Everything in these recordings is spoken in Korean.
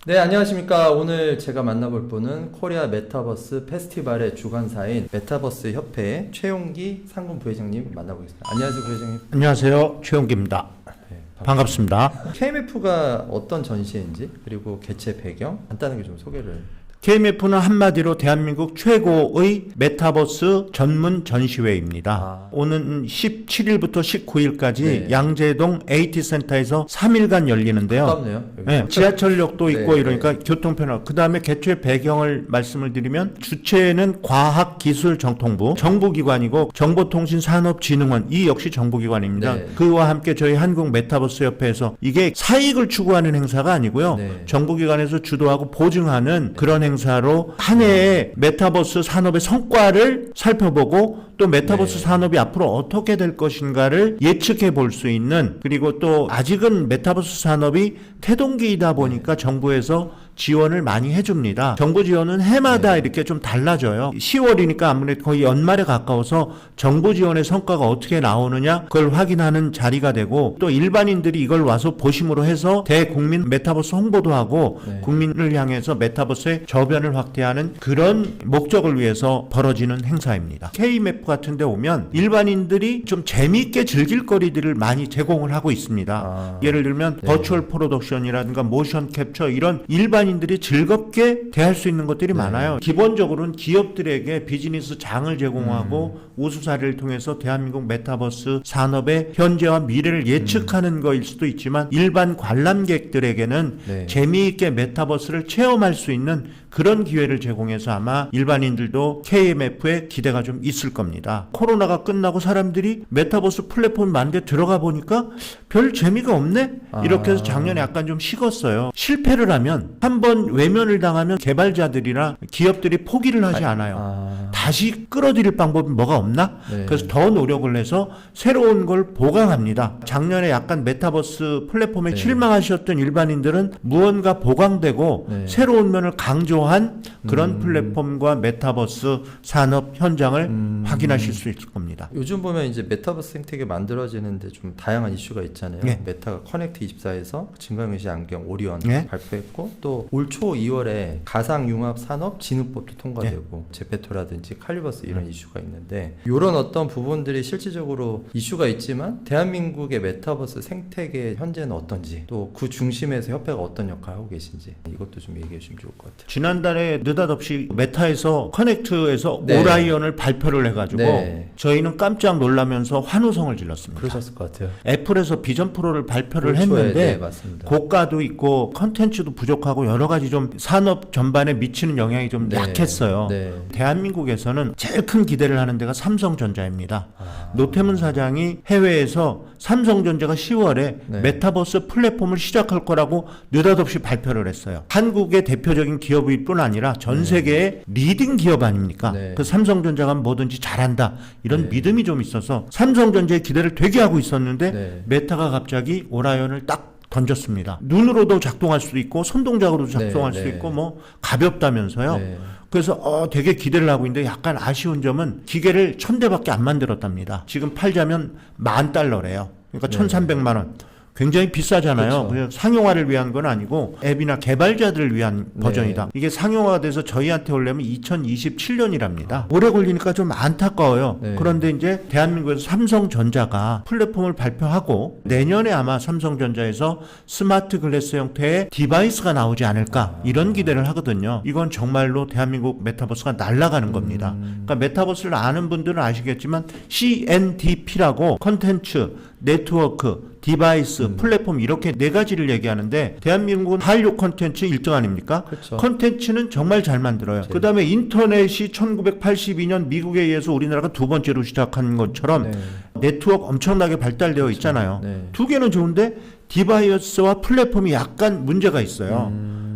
네, 안녕하십니까. 오늘 제가 만나볼 분은 코리아 메타버스 페스티벌의 주관사인 메타버스 협회 최용기 상금 부회장님 만나보겠습니다. 안녕하세요, 부회장님. 안녕하세요. 최용기입니다. 네, 반갑습니다. KMF가 어떤 전시회인지 그리고 개최 배경 간단하게 좀 소개를. KMF는 한마디로 대한민국 최고의 메타버스 전문 전시회입니다. 오는 17일부터 19일까지 네. 양재동 AT센터에서 3일간 열리는데요. 가깝네요. 네, 지하철역도 있고 네, 이러니까 교통편화. 그 다음에 개최 배경을 말씀을 드리면 주최는 과학기술정통부, 정부기관이고 정보통신산업진흥원, 이 역시 정부기관입니다. 네. 그와 함께 저희 한국메타버스협회에서 이게 사익을 추구하는 행사가 아니고요. 네. 정부기관에서 주도하고 보증하는 그런 행사로 한 해의 메타버스 산업의 성과를 살펴보고 또 메타버스 네. 산업이 앞으로 어떻게 될 것인가를 예측해 볼 수 있는, 그리고 또 아직은 메타버스 산업이 태동기이다 보니까 정부에서 지원을 많이 해줍니다. 정부 지원은 해마다 이렇게 좀 달라져요. 10월이니까 아무래도 거의 연말에 가까워서 정부 지원의 성과가 어떻게 나오느냐 그걸 확인하는 자리가 되고, 또 일반인들이 이걸 와서 보심으로 해서 대국민 메타버스 홍보도 하고 네. 국민을 향해서 메타버스의 저변을 확대하는 그런 목적을 위해서 벌어지는 행사입니다. KMF 같은 데 오면 일반인들이 좀 재미있게 즐길 거리들을 많이 제공을 하고 있습니다. 예를 들면 네. 버추얼 프로덕션이라든가 모션 캡처, 이런 일반인들이 즐겁게 대할 수 있는 것들이 많아요. 기본적으로는 기업들에게 비즈니스 장을 제공하고 우수사례를 통해서 대한민국 메타버스 산업의 현재와 미래를 예측하는 거일 수도 있지만, 일반 관람객들에게는 네. 재미있게 메타버스를 체험할 수 있는 그런 기회를 제공해서 아마 일반인들도 KMF에 기대가 좀 있을 겁니다. 코로나가 끝나고 사람들이 메타버스 플랫폼 만든 데 들어가 보니까 별 재미가 없네? 이렇게 해서 작년에 약간 좀 식었어요. 실패를 하면, 한번 외면을 당하면 개발자들이나 기업들이 포기를 하지 않아요. 다시 끌어들일 방법이 뭐가 없나? 네. 그래서 더 노력을 해서 새로운 걸 보강합니다. 작년에 약간 메타버스 플랫폼에 네. 실망하셨던 일반인들은 무언가 보강되고 네. 새로운 면을 강조한 그런 플랫폼과 메타버스 산업 현장을 확인하실 수 있을 겁니다. 요즘 보면 이제 메타버스 생태계 만들어지는데 좀 다양한 이슈가 있잖아요. 네. 메타가 커넥트 24에서 증강현실 안경 오리온 네. 발표했고, 또 올 초 2월에 가상융합 산업 진흥법도 통과되고 제페토라든지 칼리버스 이런 이슈가 있는데, 이런 어떤 부분들이 실질적으로 이슈가 있지만 대한민국의 메타버스 생태계 현재는 어떤지, 또 그 중심에서 협회가 어떤 역할을 하고 계신지 이것도 좀 얘기해 주시면 좋을 것 같아요. 지난달에 느닷없이 메타에서 커넥트에서 네. 오라이언을 발표를 해가지고 네. 저희는 깜짝 놀라면서 환호성을 질렀습니다. 그러셨을 것 같아요. 애플에서 비전 프로를 발표를 올 초에, 했는데 네, 맞습니다. 고가도 있고 컨텐츠도 부족하고 여러 가지 좀 산업 전반에 미치는 영향이 좀 네. 약했어요. 네. 대한민국에서는 제일 큰 기대를 하는 데가 삼성전자입니다. 노태문 사장이 해외에서 삼성전자가 10월에 네. 메타버스 플랫폼을 시작할 거라고 느닷없이 발표를 했어요. 한국의 대표적인 기업일 뿐 아니라 전 세계의 리딩 기업 아닙니까? 네. 그 삼성전자가 뭐든지 잘한다, 이런 네. 믿음이 좀 있어서 삼성전자의 기대를 되게 하고 있었는데 네. 메타가 갑자기 오라이언을 딱 던졌습니다. 눈으로도 작동할 수도 있고 손동작으로도 작동할 네, 수도 네. 있고 뭐 가볍다면서요. 네. 그래서 되게 기대를 하고 있는데, 약간 아쉬운 점은 기계를 1000대밖에 안 만들었답니다. 지금 팔자면 $10,000래요. 그러니까 네. 1,300만 원. 굉장히 비싸잖아요. 그렇죠. 그냥 상용화를 위한 건 아니고 앱이나 개발자들을 위한 네. 버전이다. 이게 상용화가 돼서 저희한테 오려면 2027년이랍니다. 오래 걸리니까 좀 안타까워요. 네. 그런데 이제 대한민국에서 삼성전자가 플랫폼을 발표하고 내년에 아마 삼성전자에서 스마트 글래스 형태의 디바이스가 나오지 않을까, 이런 기대를 하거든요. 이건 정말로 대한민국 메타버스가 날아가는 겁니다. 그러니까 메타버스를 아는 분들은 아시겠지만 CNDP라고 컨텐츠, 네트워크, 디바이스, 플랫폼, 이렇게 네 가지를 얘기하는데, 대한민국은 한류 콘텐츠 1등 아닙니까? 그렇죠. 콘텐츠는 정말 잘 만들어요. 그 다음에 인터넷이 1982년 미국에 의해서 우리나라가 두 번째로 시작한 것처럼 네. 네트워크 엄청나게 발달되어 있잖아요. 네. 두 개는 좋은데 디바이스와 플랫폼이 약간 문제가 있어요.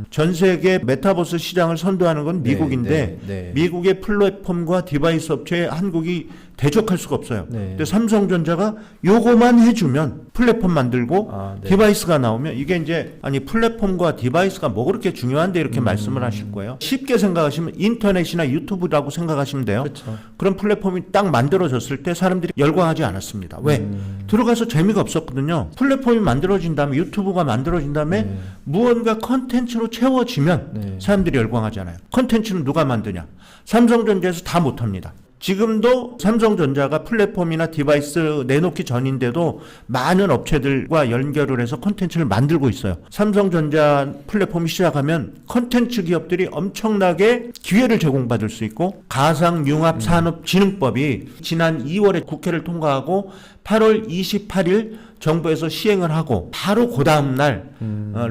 전 세계 메타버스 시장을 선도하는 건 미국인데 네. 미국의 플랫폼과 디바이스 업체에 한국이 대적할 수가 없어요. 네. 근데 삼성전자가 요거만 해주면 플랫폼 만들고 네. 디바이스가 나오면 이게 이제 아니 플랫폼과 디바이스가 뭐 그렇게 중요한데 이렇게 말씀을 하실 거예요. 쉽게 생각하시면 인터넷이나 유튜브라고 생각하시면 돼요. 그렇죠. 그런 플랫폼이 딱 만들어졌을 때 사람들이 열광하지 않았습니다. 왜? 들어가서 재미가 없었거든요. 플랫폼이 만들어진 다음에 유튜브가 만들어진 다음에 무언가 컨텐츠로 채워지면 사람들이 열광하잖아요. 컨텐츠는 누가 만드냐? 삼성전자에서 다 못합니다. 지금도 삼성전자가 플랫폼이나 디바이스 내놓기 전인데도 많은 업체들과 연결을 해서 콘텐츠를 만들고 있어요. 삼성전자 플랫폼이 시작하면 콘텐츠 기업들이 엄청나게 기회를 제공받을 수 있고 가상융합산업진흥법이 지난 2월에 국회를 통과하고 8월 28일 정부에서 시행을 하고 바로 그 다음 날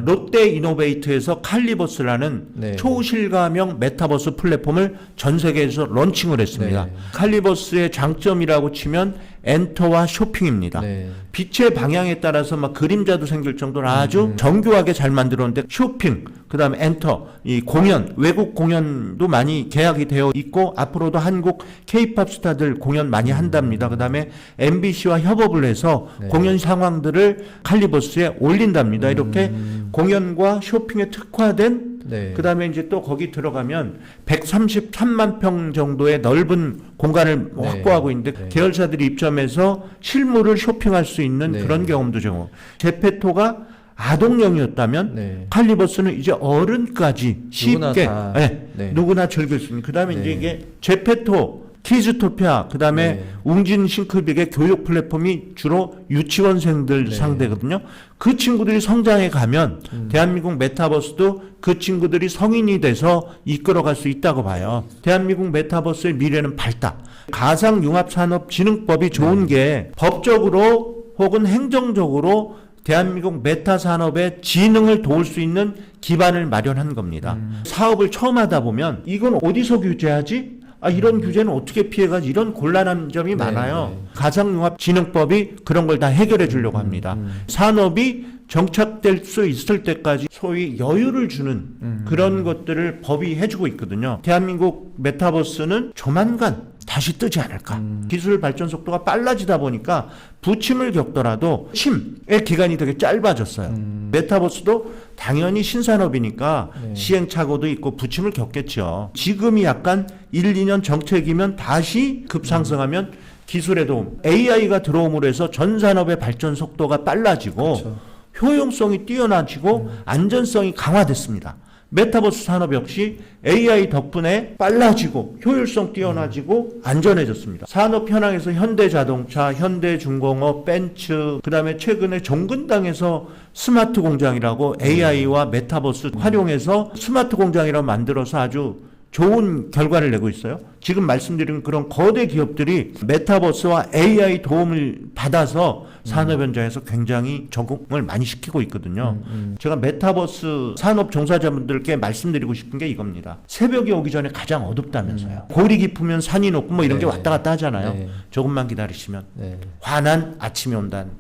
롯데이노베이트에서 칼리버스라는 네. 초실감형 메타버스 플랫폼을 전 세계에서 런칭을 했습니다. 네. 칼리버스의 장점이라고 치면 엔터와 쇼핑입니다. 네. 빛의 방향에 따라서 막 그림자도 생길 정도로 아주 정교하게 잘 만들었는데 쇼핑, 그 다음에 엔터, 이 공연, 외국 공연도 많이 계약이 되어 있고 앞으로도 한국 K-팝 스타들 공연 많이 한답니다. 그 다음에 MBC와 협업을 해서 네. 공연 상황들을 칼리버스에 올린답니다. 이렇게 공연과 쇼핑에 특화된 네. 그 다음에 이제 또 거기 들어가면 133만 평 정도의 넓은 공간을 네. 확보하고 있는데 네. 계열사들이 입점해서 실물을 쇼핑할 수 있는 네. 그런 경험도 제공. 제페토가 아동용이었다면 네. 칼리버스는 이제 어른까지 누구나 쉽게 다. 네, 네. 누구나 즐길 수 있는. 그 다음에 네. 이제 이게 제페토 키즈토피아, 그 다음에 네. 웅진 싱크빅의 교육 플랫폼이 주로 유치원생들 네. 상대거든요. 그 친구들이 성장해 가면 대한민국 메타버스도 그 친구들이 성인이 돼서 이끌어갈 수 있다고 봐요. 대한민국 메타버스의 미래는 밝다. 가상융합산업진흥법이 좋은 게 법적으로 혹은 행정적으로 대한민국 메타 산업의 진흥을 도울 수 있는 기반을 마련한 겁니다. 사업을 처음 하다 보면 이건 어디서 규제하지? 이런 규제는 어떻게 피해가지? 이런 곤란한 점이 많아요. 네. 가상융합진흥법이 그런 걸 다 해결해 주려고 합니다. 산업이 정착될 수 있을 때까지 소위 여유를 주는 그런 것들을 법이 해주고 있거든요. 대한민국 메타버스는 조만간 다시 뜨지 않을까. 기술 발전 속도가 빨라지다 보니까 부침을 겪더라도 침의 기간이 되게 짧아졌어요. 메타버스도 당연히 신산업이니까 네. 시행착오도 있고 부침을 겪겠죠. 지금이 약간 1, 2년 정책이면 다시 급상승하면 기술의 도움, AI가 들어옴으로 해서 전 산업의 발전 속도가 빨라지고 그렇죠. 효용성이 뛰어나지고 안전성이 강화됐습니다. 메타버스 산업 역시 AI 덕분에 빨라지고 효율성 뛰어나지고 안전해졌습니다. 산업 현황에서 현대자동차, 현대중공업, 벤츠, 그 다음에 최근에 정근당에서 스마트 공장이라고 AI와 메타버스 활용해서 스마트 공장이라고 만들어서 아주 좋은 결과를 내고 있어요. 지금 말씀드린 그런 거대 기업들이 메타버스와 AI 도움을 받아서 산업 현장에서 굉장히 적응을 많이 시키고 있거든요. 제가 메타버스 산업 종사자분들께 말씀드리고 싶은 게 이겁니다. 새벽이 오기 전에 가장 어둡다면서요. 골이 깊으면 산이 높고 뭐 이런 게 네. 왔다 갔다 하잖아요. 네. 조금만 기다리시면 네. 환한 아침이 온다는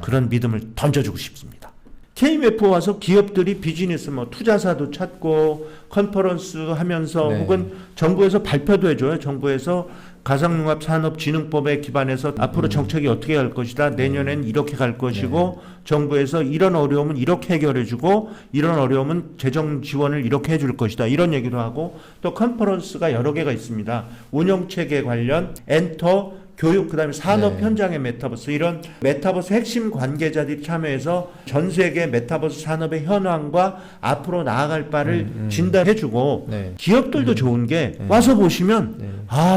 그런 믿음을 던져주고 싶습니다. KMF 와서 기업들이 비즈니스 뭐 투자사도 찾고 컨퍼런스 하면서 네. 혹은 정부에서 발표도 해줘요. 정부에서 가상융합산업진흥법에 기반해서 앞으로 정책이 어떻게 갈 것이다. 내년엔 이렇게 갈 것이고 정부에서 이런 어려움은 이렇게 해결해주고 이런 어려움은 재정 지원을 이렇게 해줄 것이다. 이런 얘기도 하고 또 컨퍼런스가 여러 개가 있습니다. 운영체계 관련 엔터 교육, 그 다음에 산업 네. 현장의 메타버스, 이런 메타버스 핵심 관계자들이 참여해서 전 세계 메타버스 산업의 현황과 앞으로 나아갈 바를 진단해주고 네. 기업들도 좋은 게 와서 보시면 네.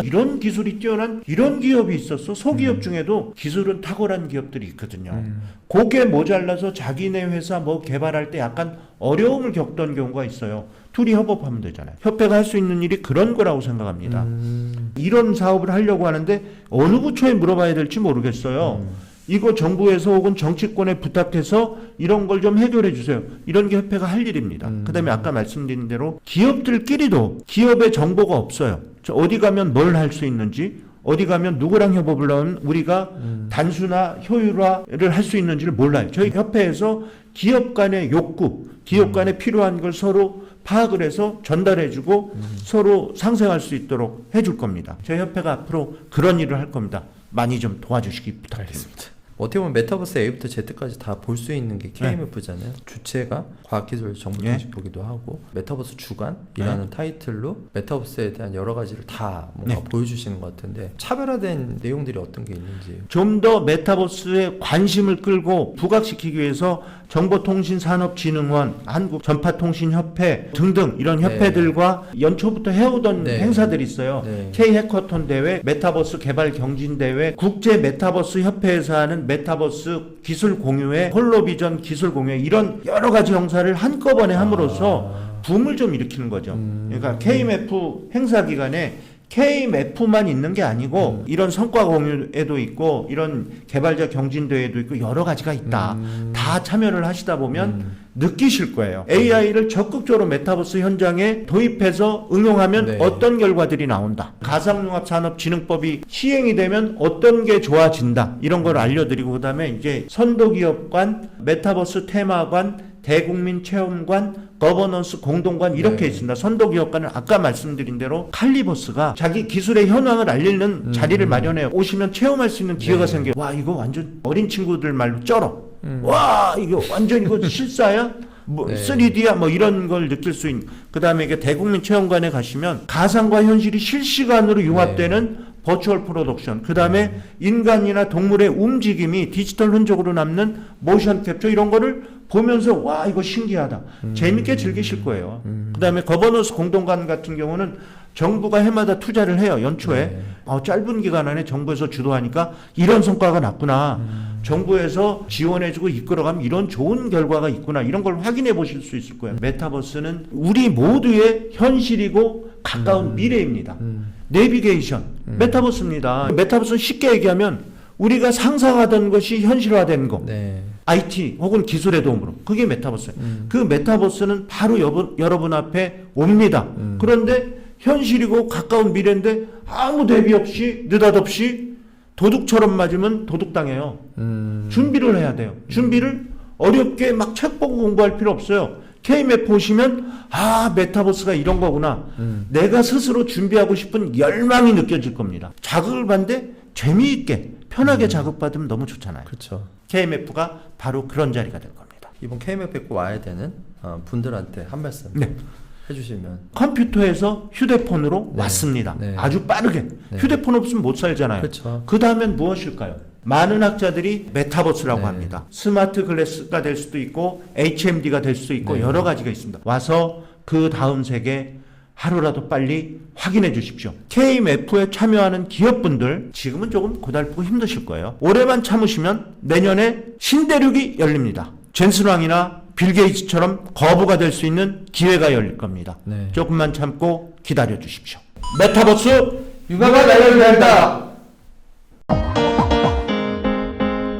이런 기술이 뛰어난 이런 기업이 있었어. 소기업 중에도 기술은 탁월한 기업들이 있거든요. 그게 모자라서 자기네 회사 뭐 개발할 때 약간 어려움을 겪던 경우가 있어요. 둘이 협업하면 되잖아요. 협회가 할 수 있는 일이 그런 거라고 생각합니다. 이런 사업을 하려고 하는데 어느 부처에 물어봐야 될지 모르겠어요. 이거 정부에서 혹은 정치권에 부탁해서 이런 걸 좀 해결해 주세요. 이런 게 협회가 할 일입니다. 그 다음에 아까 말씀드린 대로 기업들끼리도 기업의 정보가 없어요. 어디 가면 뭘 할 수 있는지, 어디 가면 누구랑 협업을 하면 우리가 단순화, 효율화를 할 수 있는지를 몰라요. 저희 협회에서 기업 간의 욕구, 기업 간에 필요한 걸 서로 파악을 해서 전달해주고 서로 상생할 수 있도록 해줄 겁니다. 저희 협회가 앞으로 그런 일을 할 겁니다. 많이 좀 도와주시기 부탁드립니다. 어떻게 보면 메타버스 A부터 Z까지 다 볼 수 있는 게 KMF잖아요. 주체가 과학기술정보통신부기도 하고 메타버스 주간이라는 타이틀로 메타버스에 대한 여러 가지를 다 뭔가 보여주시는 것 같은데 차별화된 내용들이 어떤 게 있는지 좀 더 메타버스에 관심을 끌고 부각시키기 위해서 정보통신산업진흥원, 한국전파통신협회 등등 이런 협회들과 연초부터 해오던 행사들이 있어요. K-해커톤 대회, 메타버스 개발 경진대회, 국제 메타버스 협회에서 하는 메타버스 기술 공유회, 홀로비전 기술 공유회 이런 여러 가지 행사를 한꺼번에 함으로써 붐을 좀 일으키는 거죠. 그러니까 KMF 행사 기간에 KMF만 있는 게 아니고 이런 성과 공유에도 있고 이런 개발자 경진대회도 있고 여러 가지가 있다. 다 참여를 하시다 보면 느끼실 거예요. AI를 적극적으로 메타버스 현장에 도입해서 응용하면 어떤 결과들이 나온다. 가상융합산업진흥법이 시행이 되면 어떤 게 좋아진다. 이런 걸 알려드리고 그다음에 이제 선도기업관, 메타버스 테마관, 대국민 체험관, 거버넌스 공동관 이렇게 있습니다. 선도기업관은 아까 말씀드린 대로 칼리버스가 자기 기술의 현황을 알리는 자리를 마련해요. 오시면 체험할 수 있는 기회가 생겨요. 와 이거 완전 어린 친구들 말로 쩔어. 와 이거 완전 이거 실사야? 뭐 3D야? 뭐 이런 걸 느낄 수 있는. 그 다음에 이게 대국민 체험관에 가시면 가상과 현실이 실시간으로 융합되는 버추얼 프로덕션, 그 다음에 인간이나 동물의 움직임이 디지털 흔적으로 남는 모션 캡처 이런 거를 보면서 와 이거 신기하다. 재밌게 즐기실 거예요. 그 다음에 거버넌스 공동관 같은 경우는 정부가 해마다 투자를 해요. 연초에. 짧은 기간 안에 정부에서 주도하니까 이런 성과가 났구나. 정부에서 지원해주고 이끌어가면 이런 좋은 결과가 있구나. 이런 걸 확인해 보실 수 있을 거예요. 메타버스는 우리 모두의 현실이고 가까운 미래입니다. 내비게이션, 메타버스입니다. 메타버스는 쉽게 얘기하면 우리가 상상하던 것이 현실화된 거. IT 혹은 기술의 도움으로. 그게 메타버스예요. 그 메타버스는 바로 여러분 앞에 옵니다. 그런데 현실이고 가까운 미래인데 아무 대비 없이 느닷없이 도둑처럼 맞으면 도둑당해요. 준비를 해야 돼요. 준비를 어렵게 막 책 보고 공부할 필요 없어요. KMF 보시면 메타버스가 이런 거구나. 내가 스스로 준비하고 싶은 열망이 느껴질 겁니다. 자극을 받는데 재미있게 편하게 자극받으면 너무 좋잖아요. 그렇죠. KMF가 바로 그런 자리가 될 겁니다. 이번 KMF에 꼭 와야 되는 분들한테 한 말씀 해주시면. 컴퓨터에서 휴대폰으로 왔습니다. 아주 빠르게. 휴대폰 없으면 못 살잖아요. 그렇죠. 그 다음엔 무엇일까요? 많은 학자들이 메타버스라고 합니다. 스마트 글래스가 될 수도 있고 HMD가 될 수도 있고 여러 가지가 있습니다. 와서 그 다음 세계 하루라도 빨리 확인해 주십시오. KMF에 참여하는 기업분들 지금은 조금 고달프고 힘드실 거예요. 올해만 참으시면 내년에 신대륙이 열립니다. 젠슨왕이나 빌 게이츠처럼 거부가 될 수 있는 기회가 열릴 겁니다. 조금만 참고 기다려 주십시오. 메타버스 육아가 열린다.